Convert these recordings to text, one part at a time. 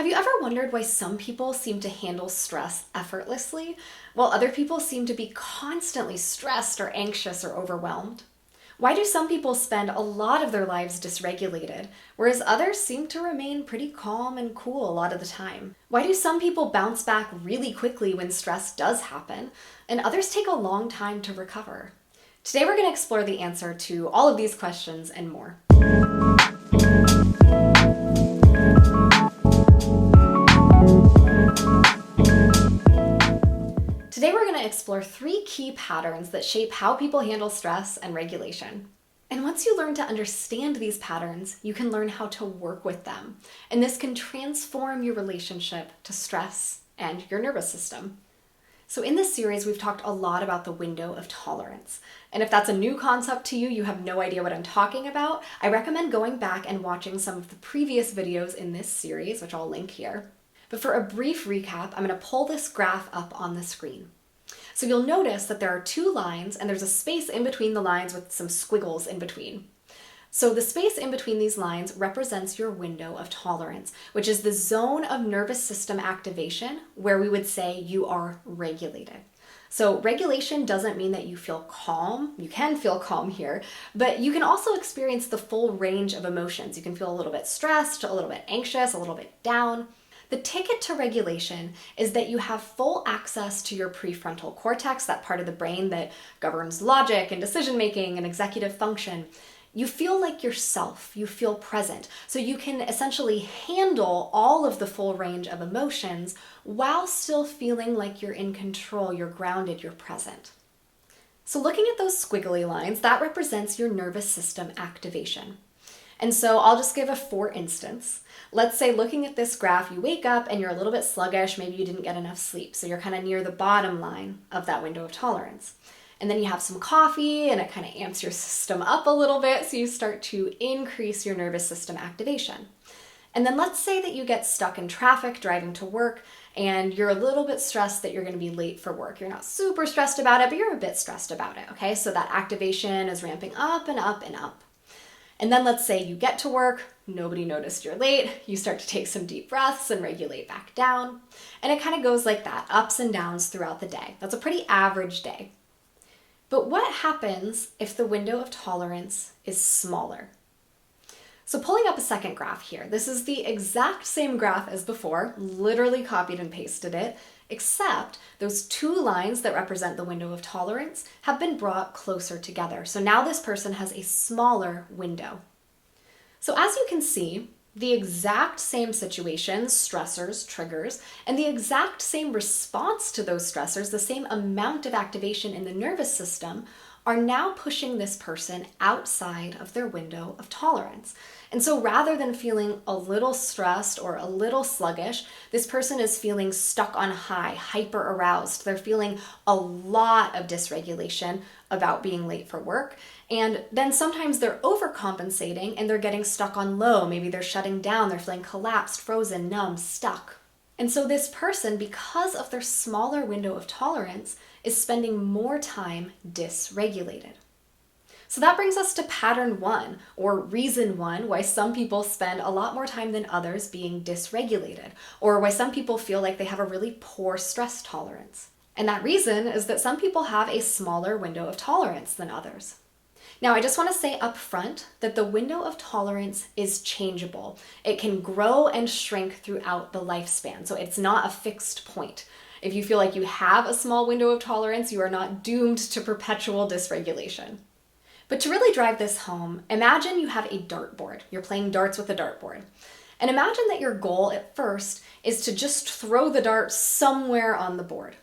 Have you ever wondered why some people seem to handle stress effortlessly, while other people seem to be constantly stressed or anxious or overwhelmed? Why do some people spend a lot of their lives dysregulated, whereas others seem to remain pretty calm and cool a lot of the time? Why do some people bounce back really quickly when stress does happen, and others take a long time to recover? Today we're going to explore the answer to all of these questions and more. Today we're going to explore 3 key patterns that shape how people handle stress and regulation. And once you learn to understand these patterns, you can learn how to work with them. And this can transform your relationship to stress and your nervous system. So in this series, we've talked a lot about the window of tolerance. And if that's a new concept to you, you have no idea what I'm talking about, I recommend going back and watching some of the previous videos in this series, which I'll link here. But for a brief recap, I'm going to pull this graph up on the screen. So you'll notice that there are 2 lines and there's a space in between the lines with some squiggles in between. So the space in between these lines represents your window of tolerance, which is the zone of nervous system activation where we would say you are regulated. So regulation doesn't mean that you feel calm. You can feel calm here, but you can also experience the full range of emotions. You can feel a little bit stressed, a little bit anxious, a little bit down. The ticket to regulation is that you have full access to your prefrontal cortex, that part of the brain that governs logic and decision-making and executive function. You feel like yourself, you feel present, so you can essentially handle all of the full range of emotions while still feeling like you're in control, you're grounded, you're present. So looking at those squiggly lines, that represents your nervous system activation. And so I'll just give a for instance. Let's say looking at this graph, you wake up and you're a little bit sluggish, maybe you didn't get enough sleep, so you're kind of near the bottom line of that window of tolerance. And then you have some coffee and it kind of amps your system up a little bit, so you start to increase your nervous system activation. And then let's say that you get stuck in traffic driving to work and you're a little bit stressed that you're going to be late for work. You're not super stressed about it, but you're a bit stressed about it, okay? So that activation is ramping up and up and up. And then let's say you get to work, nobody noticed you're late, you start to take some deep breaths and regulate back down. And it kind of goes like that, ups and downs throughout the day. That's a pretty average day. But what happens if the window of tolerance is smaller? So pulling up a second graph here, this is the exact same graph as before, literally copied and pasted it, except those 2 lines that represent the window of tolerance have been brought closer together. So now this person has a smaller window. So as you can see, the exact same situations, stressors, triggers, and the exact same response to those stressors, the same amount of activation in the nervous system, are now pushing this person outside of their window of tolerance. And so rather than feeling a little stressed or a little sluggish, this person is feeling stuck on high, hyper aroused. They're feeling a lot of dysregulation about being late for work. And then sometimes they're overcompensating and they're getting stuck on low. Maybe they're shutting down, they're feeling collapsed, frozen, numb, stuck. And so this person, because of their smaller window of tolerance, is spending more time dysregulated. So that brings us to pattern 1, or reason 1, why some people spend a lot more time than others being dysregulated, or why some people feel like they have a really poor stress tolerance. And that reason is that some people have a smaller window of tolerance than others. Now, I just want to say up front that the window of tolerance is changeable. It can grow and shrink throughout the lifespan, so it's not a fixed point. If you feel like you have a small window of tolerance, you are not doomed to perpetual dysregulation. But to really drive this home, imagine you have a dartboard. You're playing darts with a dartboard. And imagine that your goal at first is to just throw the dart somewhere on the board.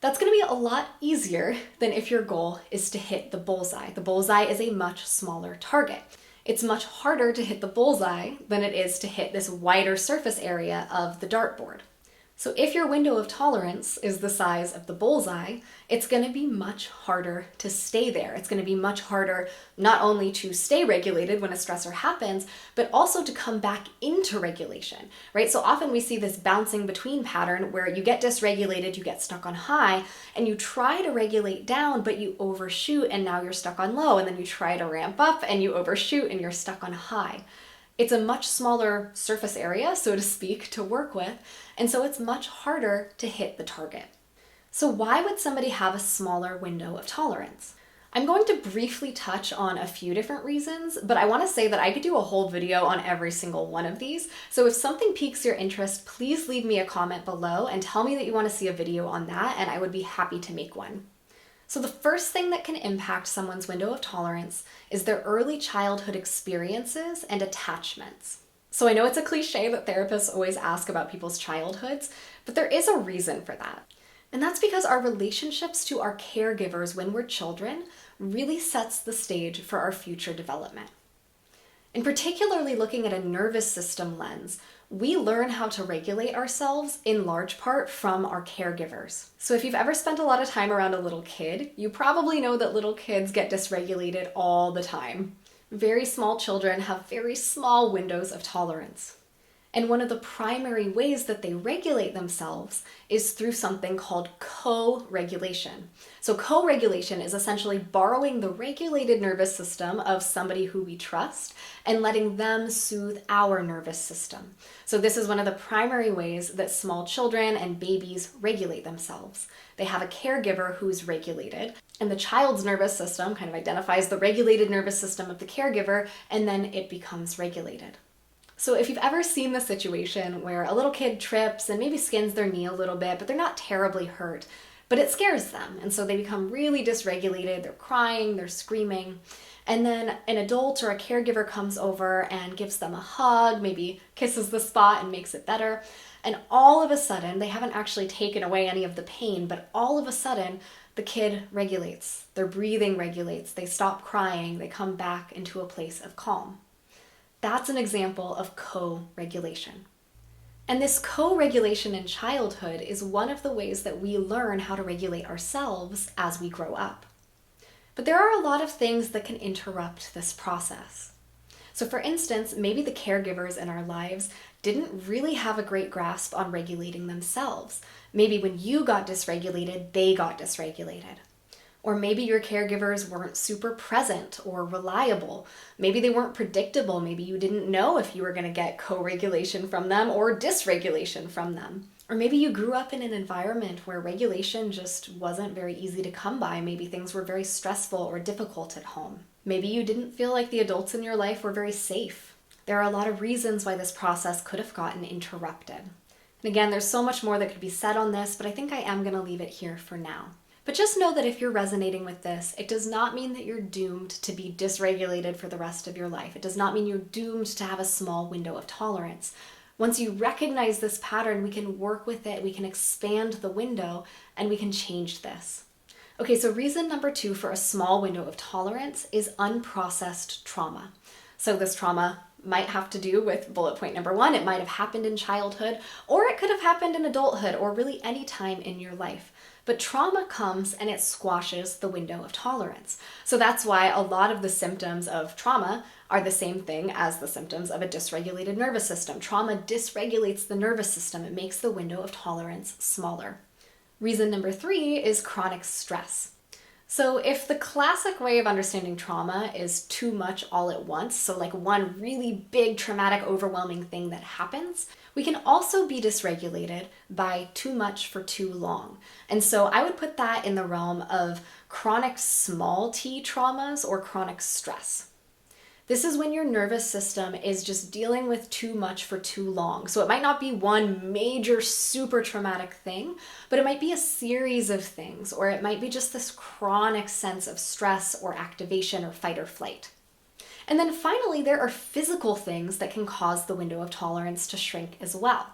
That's going to be a lot easier than if your goal is to hit the bullseye. The bullseye is a much smaller target. It's much harder to hit the bullseye than it is to hit this wider surface area of the dartboard. So if your window of tolerance is the size of the bullseye, it's going to be much harder to stay there. It's going to be much harder not only to stay regulated when a stressor happens, but also to come back into regulation, right? So often we see this bouncing between pattern where you get dysregulated, you get stuck on high, and you try to regulate down, but you overshoot and now you're stuck on low, and then you try to ramp up and you overshoot and you're stuck on high. It's a much smaller surface area, so to speak, to work with, and so it's much harder to hit the target. So why would somebody have a smaller window of tolerance? I'm going to briefly touch on a few different reasons, but I want to say that I could do a whole video on every single one of these. So if something piques your interest, please leave me a comment below and tell me that you want to see a video on that, and I would be happy to make one. So the first thing that can impact someone's window of tolerance is their early childhood experiences and attachments. So I know it's a cliche that therapists always ask about people's childhoods, but there is a reason for that. And that's because our relationships to our caregivers when we're children really sets the stage for our future development. And particularly looking at a nervous system lens, we learn how to regulate ourselves in large part from our caregivers. So if you've ever spent a lot of time around a little kid, you probably know that little kids get dysregulated all the time. Very small children have very small windows of tolerance. And one of the primary ways that they regulate themselves is through something called co-regulation. So co-regulation is essentially borrowing the regulated nervous system of somebody who we trust and letting them soothe our nervous system. So this is one of the primary ways that small children and babies regulate themselves. They have a caregiver who's regulated, and the child's nervous system kind of identifies the regulated nervous system of the caregiver, and then it becomes regulated. So if you've ever seen the situation where a little kid trips and maybe skins their knee a little bit, but they're not terribly hurt, but it scares them, and so they become really dysregulated, they're crying, they're screaming, and then an adult or a caregiver comes over and gives them a hug, maybe kisses the spot and makes it better, and all of a sudden, they haven't actually taken away any of the pain, but all of a sudden, the kid regulates, their breathing regulates, they stop crying, they come back into a place of calm. That's an example of co-regulation. And this co-regulation in childhood is one of the ways that we learn how to regulate ourselves as we grow up. But there are a lot of things that can interrupt this process. So for instance, maybe the caregivers in our lives didn't really have a great grasp on regulating themselves. Maybe when you got dysregulated, they got dysregulated. Or maybe your caregivers weren't super present or reliable. Maybe they weren't predictable. Maybe you didn't know if you were going to get co-regulation from them or dysregulation from them. Or maybe you grew up in an environment where regulation just wasn't very easy to come by. Maybe things were very stressful or difficult at home. Maybe you didn't feel like the adults in your life were very safe. There are a lot of reasons why this process could have gotten interrupted. And again, there's so much more that could be said on this, but I think I am going to leave it here for now. But just know that if you're resonating with this, it does not mean that you're doomed to be dysregulated for the rest of your life. It does not mean you're doomed to have a small window of tolerance. Once you recognize this pattern, we can work with it, we can expand the window, and we can change this. Okay, so reason number 2 for a small window of tolerance is unprocessed trauma. So this trauma might have to do with bullet point number 1. It might have happened in childhood, or it could have happened in adulthood, or really any time in your life. But trauma comes and it squashes the window of tolerance. So that's why a lot of the symptoms of trauma are the same thing as the symptoms of a dysregulated nervous system. Trauma dysregulates the nervous system. It makes the window of tolerance smaller. Reason number 3 is chronic stress. So if the classic way of understanding trauma is too much all at once, so like one really big traumatic overwhelming thing that happens, we can also be dysregulated by too much for too long. And so I would put that in the realm of chronic small t traumas or chronic stress. This is when your nervous system is just dealing with too much for too long. So it might not be one major super traumatic thing, but it might be a series of things, or it might be just this chronic sense of stress or activation or fight or flight. And then finally, there are physical things that can cause the window of tolerance to shrink as well.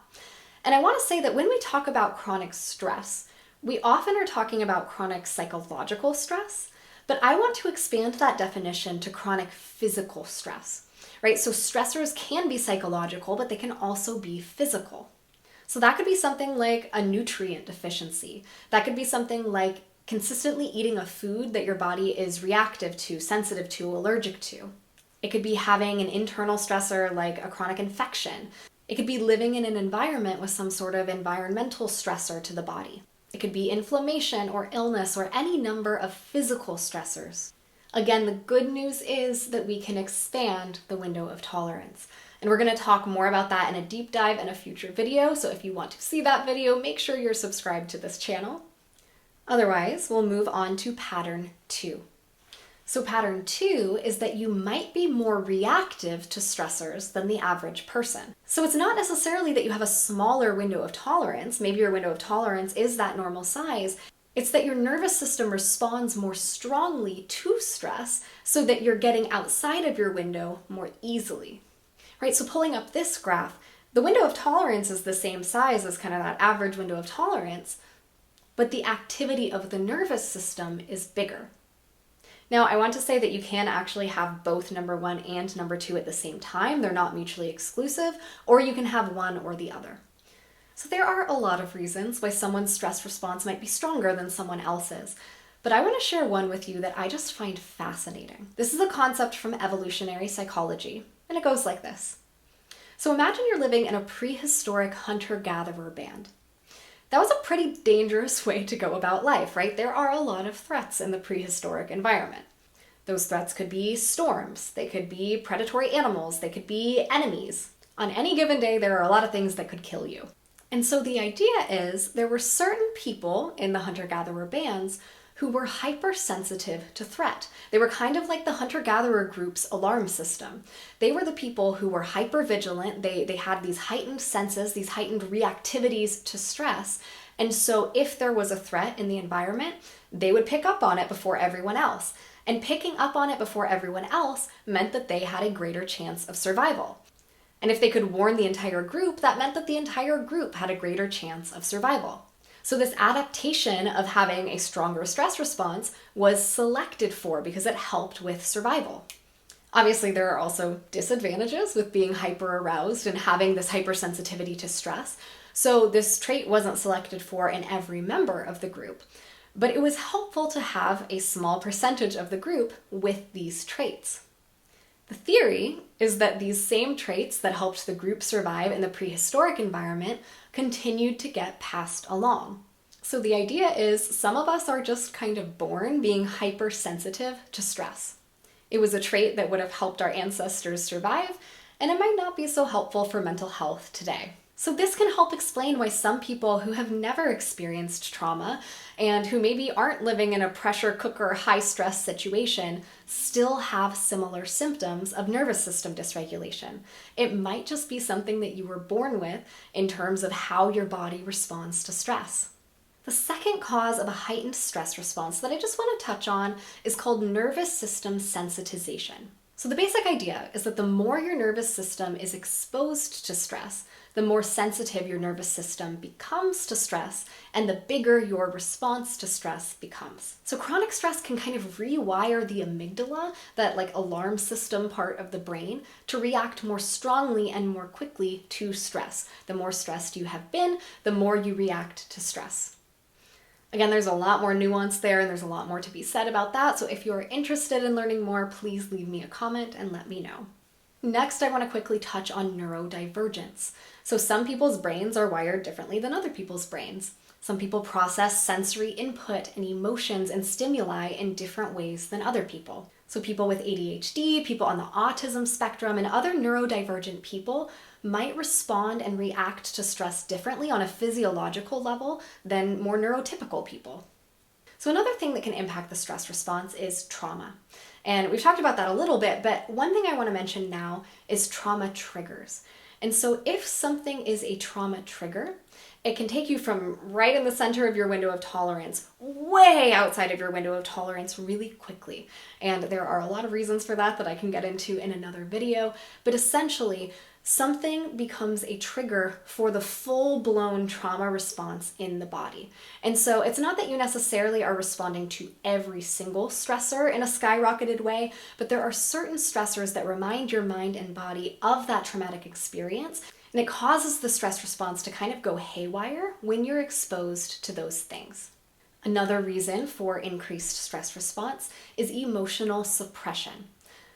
And I want to say that when we talk about chronic stress, we often are talking about chronic psychological stress, but I want to expand that definition to chronic physical stress, right? So stressors can be psychological, but they can also be physical. So that could be something like a nutrient deficiency. That could be something like consistently eating a food that your body is reactive to, sensitive to, allergic to. It could be having an internal stressor like a chronic infection. It could be living in an environment with some sort of environmental stressor to the body. It could be inflammation or illness or any number of physical stressors. Again, the good news is that we can expand the window of tolerance. And we're going to talk more about that in a deep dive in a future video. So if you want to see that video, make sure you're subscribed to this channel. Otherwise, we'll move on to pattern 2. So pattern 2 is that you might be more reactive to stressors than the average person. So it's not necessarily that you have a smaller window of tolerance. Maybe your window of tolerance is that normal size. It's that your nervous system responds more strongly to stress so that you're getting outside of your window more easily. Right? So pulling up this graph, the window of tolerance is the same size as kind of that average window of tolerance, but the activity of the nervous system is bigger. Now, I want to say that you can actually have both number 1 and number 2 at the same time. They're not mutually exclusive, or you can have one or the other. So there are a lot of reasons why someone's stress response might be stronger than someone else's, but I want to share one with you that I just find fascinating. This is a concept from evolutionary psychology, and it goes like this. So imagine you're living in a prehistoric hunter-gatherer band. That was a pretty dangerous way to go about life, right? There are a lot of threats in the prehistoric environment. Those threats could be storms, they could be predatory animals, they could be enemies. On any given day, there are a lot of things that could kill you. And so the idea is there were certain people in the hunter-gatherer bands who were hypersensitive to threat. They were kind of like the hunter-gatherer group's alarm system. They were the people who were hyper-vigilant. They had these heightened senses, these heightened reactivities to stress. And so if there was a threat in the environment, they would pick up on it before everyone else. And picking up on it before everyone else meant that they had a greater chance of survival. And if they could warn the entire group, that meant that the entire group had a greater chance of survival. So this adaptation of having a stronger stress response was selected for because it helped with survival. Obviously, there are also disadvantages with being hyper-aroused and having this hypersensitivity to stress. So this trait wasn't selected for in every member of the group, but it was helpful to have a small percentage of the group with these traits. The theory is that these same traits that helped the group survive in the prehistoric environment continued to get passed along. So the idea is some of us are just kind of born being hypersensitive to stress. It was a trait that would have helped our ancestors survive, and it might not be so helpful for mental health today. So this can help explain why some people who have never experienced trauma and who maybe aren't living in a pressure cooker high stress situation still have similar symptoms of nervous system dysregulation. It might just be something that you were born with in terms of how your body responds to stress. The second cause of a heightened stress response that I just want to touch on is called nervous system sensitization. So the basic idea is that the more your nervous system is exposed to stress, the more sensitive your nervous system becomes to stress, and the bigger your response to stress becomes. So chronic stress can kind of rewire the amygdala, that like alarm system part of the brain, to react more strongly and more quickly to stress. The more stressed you have been, the more you react to stress. Again, there's a lot more nuance there and there's a lot more to be said about that. So if you're interested in learning more, please leave me a comment and let me know. Next, I want to quickly touch on neurodivergence. So some people's brains are wired differently than other people's brains. Some people process sensory input and emotions and stimuli in different ways than other people. So people with ADHD, people on the autism spectrum, and other neurodivergent people might respond and react to stress differently on a physiological level than more neurotypical people. So another thing that can impact the stress response is trauma. And we've talked about that a little bit, but one thing I want to mention now is trauma triggers. And so if something is a trauma trigger, it can take you from right in the center of your window of tolerance, way outside of your window of tolerance really quickly. And there are a lot of reasons for that I can get into in another video, but essentially, something becomes a trigger for the full-blown trauma response in the body. And so it's not that you necessarily are responding to every single stressor in a skyrocketed way, but there are certain stressors that remind your mind and body of that traumatic experience, and it causes the stress response to kind of go haywire when you're exposed to those things. Another reason for increased stress response is emotional suppression.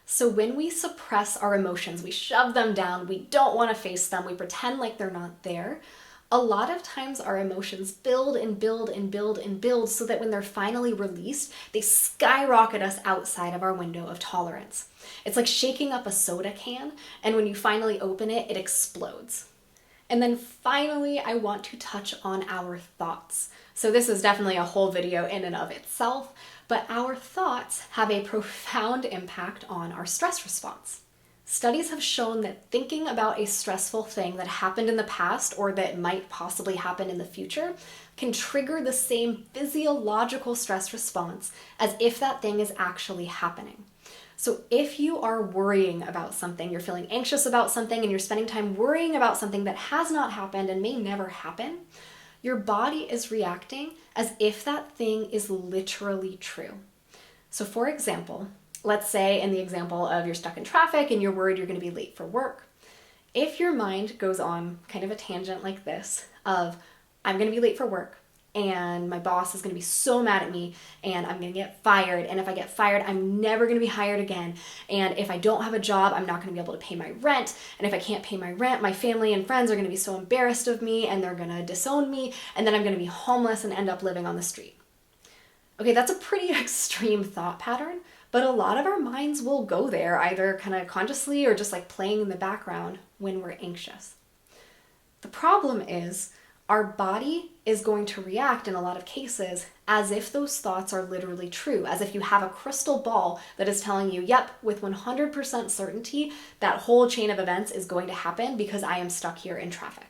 So when we suppress our emotions, we shove them down, we don't want to face them, we pretend like they're not there, A lot of times our emotions build and build and build and build so that when they're finally released, they skyrocket us outside of our window of tolerance. It's like shaking up a soda can, and when you finally open it, it explodes. And then finally, I want to touch on our thoughts. So this is definitely a whole video in and of itself, but our thoughts have a profound impact on our stress response. Studies have shown that thinking about a stressful thing that happened in the past or that might possibly happen in the future can trigger the same physiological stress response as if that thing is actually happening. So if you are worrying about something, you're feeling anxious about something, and you're spending time worrying about something that has not happened and may never happen, your body is reacting as if that thing is literally true. So for example, let's say in the example of you're stuck in traffic and you're worried you're going to be late for work. If your mind goes on kind of a tangent like this of, I'm going to be late for work and my boss is going to be so mad at me and I'm going to get fired. And if I get fired, I'm never going to be hired again. And if I don't have a job, I'm not going to be able to pay my rent. And if I can't pay my rent, my family and friends are going to be so embarrassed of me and they're going to disown me. And then I'm going to be homeless and end up living on the street. Okay, that's a pretty extreme thought pattern. But a lot of our minds will go there, either kind of consciously or just like playing in the background when we're anxious. The problem is our body is going to react in a lot of cases as if those thoughts are literally true, as if you have a crystal ball that is telling you, yep, with 100% certainty, that whole chain of events is going to happen because I am stuck here in traffic.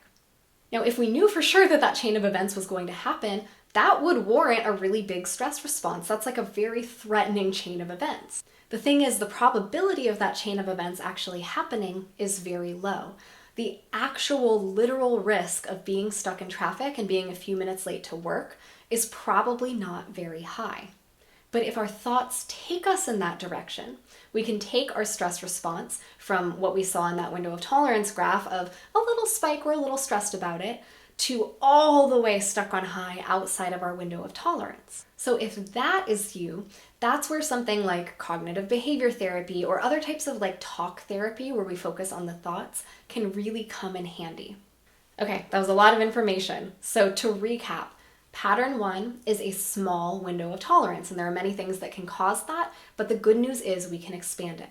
Now, if we knew for sure that that chain of events was going to happen, that would warrant a really big stress response. That's like a very threatening chain of events. The thing is, the probability of that chain of events actually happening is very low. The actual literal risk of being stuck in traffic and being a few minutes late to work is probably not very high. But if our thoughts take us in that direction, we can take our stress response from what we saw in that window of tolerance graph of a little spike, we're a little stressed about it, to all the way stuck on high outside of our window of tolerance. So if that is you, that's where something like cognitive behavior therapy or other types of like talk therapy where we focus on the thoughts can really come in handy. Okay, that was a lot of information. So to recap, pattern 1 is a small window of tolerance, and there are many things that can cause that, but the good news is we can expand it.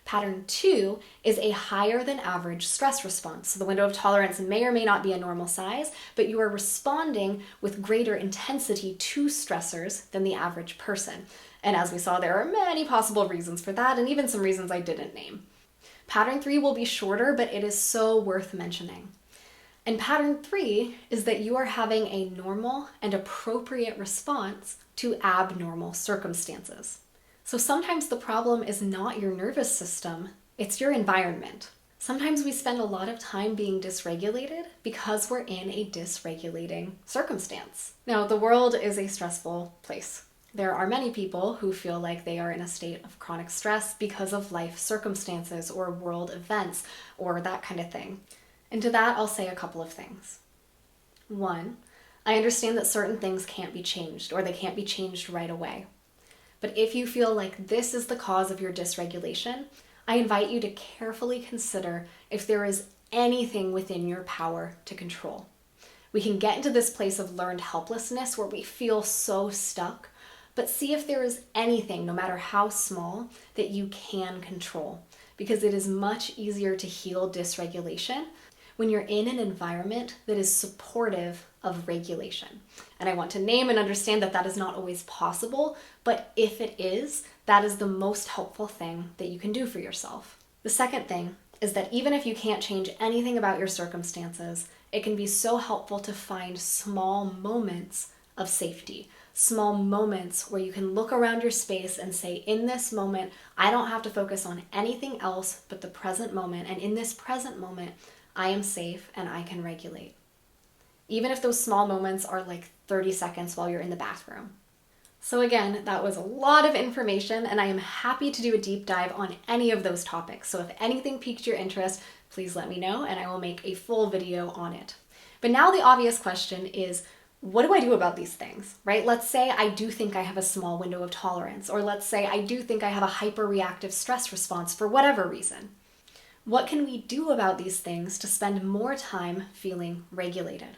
Pattern 2 is a higher than average stress response. So the window of tolerance may or may not be a normal size, but you are responding with greater intensity to stressors than the average person. And as we saw, there are many possible reasons for that, and even some reasons I didn't name. Pattern 3 will be shorter, but it is so worth mentioning. And pattern 3 is that you are having a normal and appropriate response to abnormal circumstances. So sometimes the problem is not your nervous system, it's your environment. Sometimes we spend a lot of time being dysregulated because we're in a dysregulating circumstance. Now, the world is a stressful place. There are many people who feel like they are in a state of chronic stress because of life circumstances or world events or that kind of thing. And to that, I'll say a couple of things. 1, I understand that certain things can't be changed or they can't be changed right away. But if you feel like this is the cause of your dysregulation, I invite you to carefully consider if there is anything within your power to control. We can get into this place of learned helplessness where we feel so stuck, but see if there is anything, no matter how small, that you can control, because it is much easier to heal dysregulation when you're in an environment that is supportive of regulation. And I want to name and understand that that is not always possible, but if it is, that is the most helpful thing that you can do for yourself. The second thing is that even if you can't change anything about your circumstances, it can be so helpful to find small moments of safety, small moments where you can look around your space and say, in this moment, I don't have to focus on anything else but the present moment. And in this present moment, I am safe and I can regulate. Even if those small moments are like 30 seconds while you're in the bathroom. So again, that was a lot of information, and I am happy to do a deep dive on any of those topics. So if anything piqued your interest, please let me know and I will make a full video on it. But now the obvious question is, what do I do about these things, right? Let's say I do think I have a small window of tolerance, or let's say I do think I have a hyper-reactive stress response for whatever reason. What can we do about these things to spend more time feeling regulated?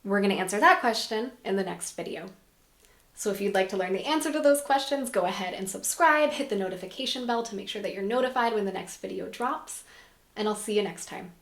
We're going to answer that question in the next video. So if you'd like to learn the answer to those questions, go ahead and subscribe, hit the notification bell to make sure that you're notified when the next video drops, and I'll see you next time.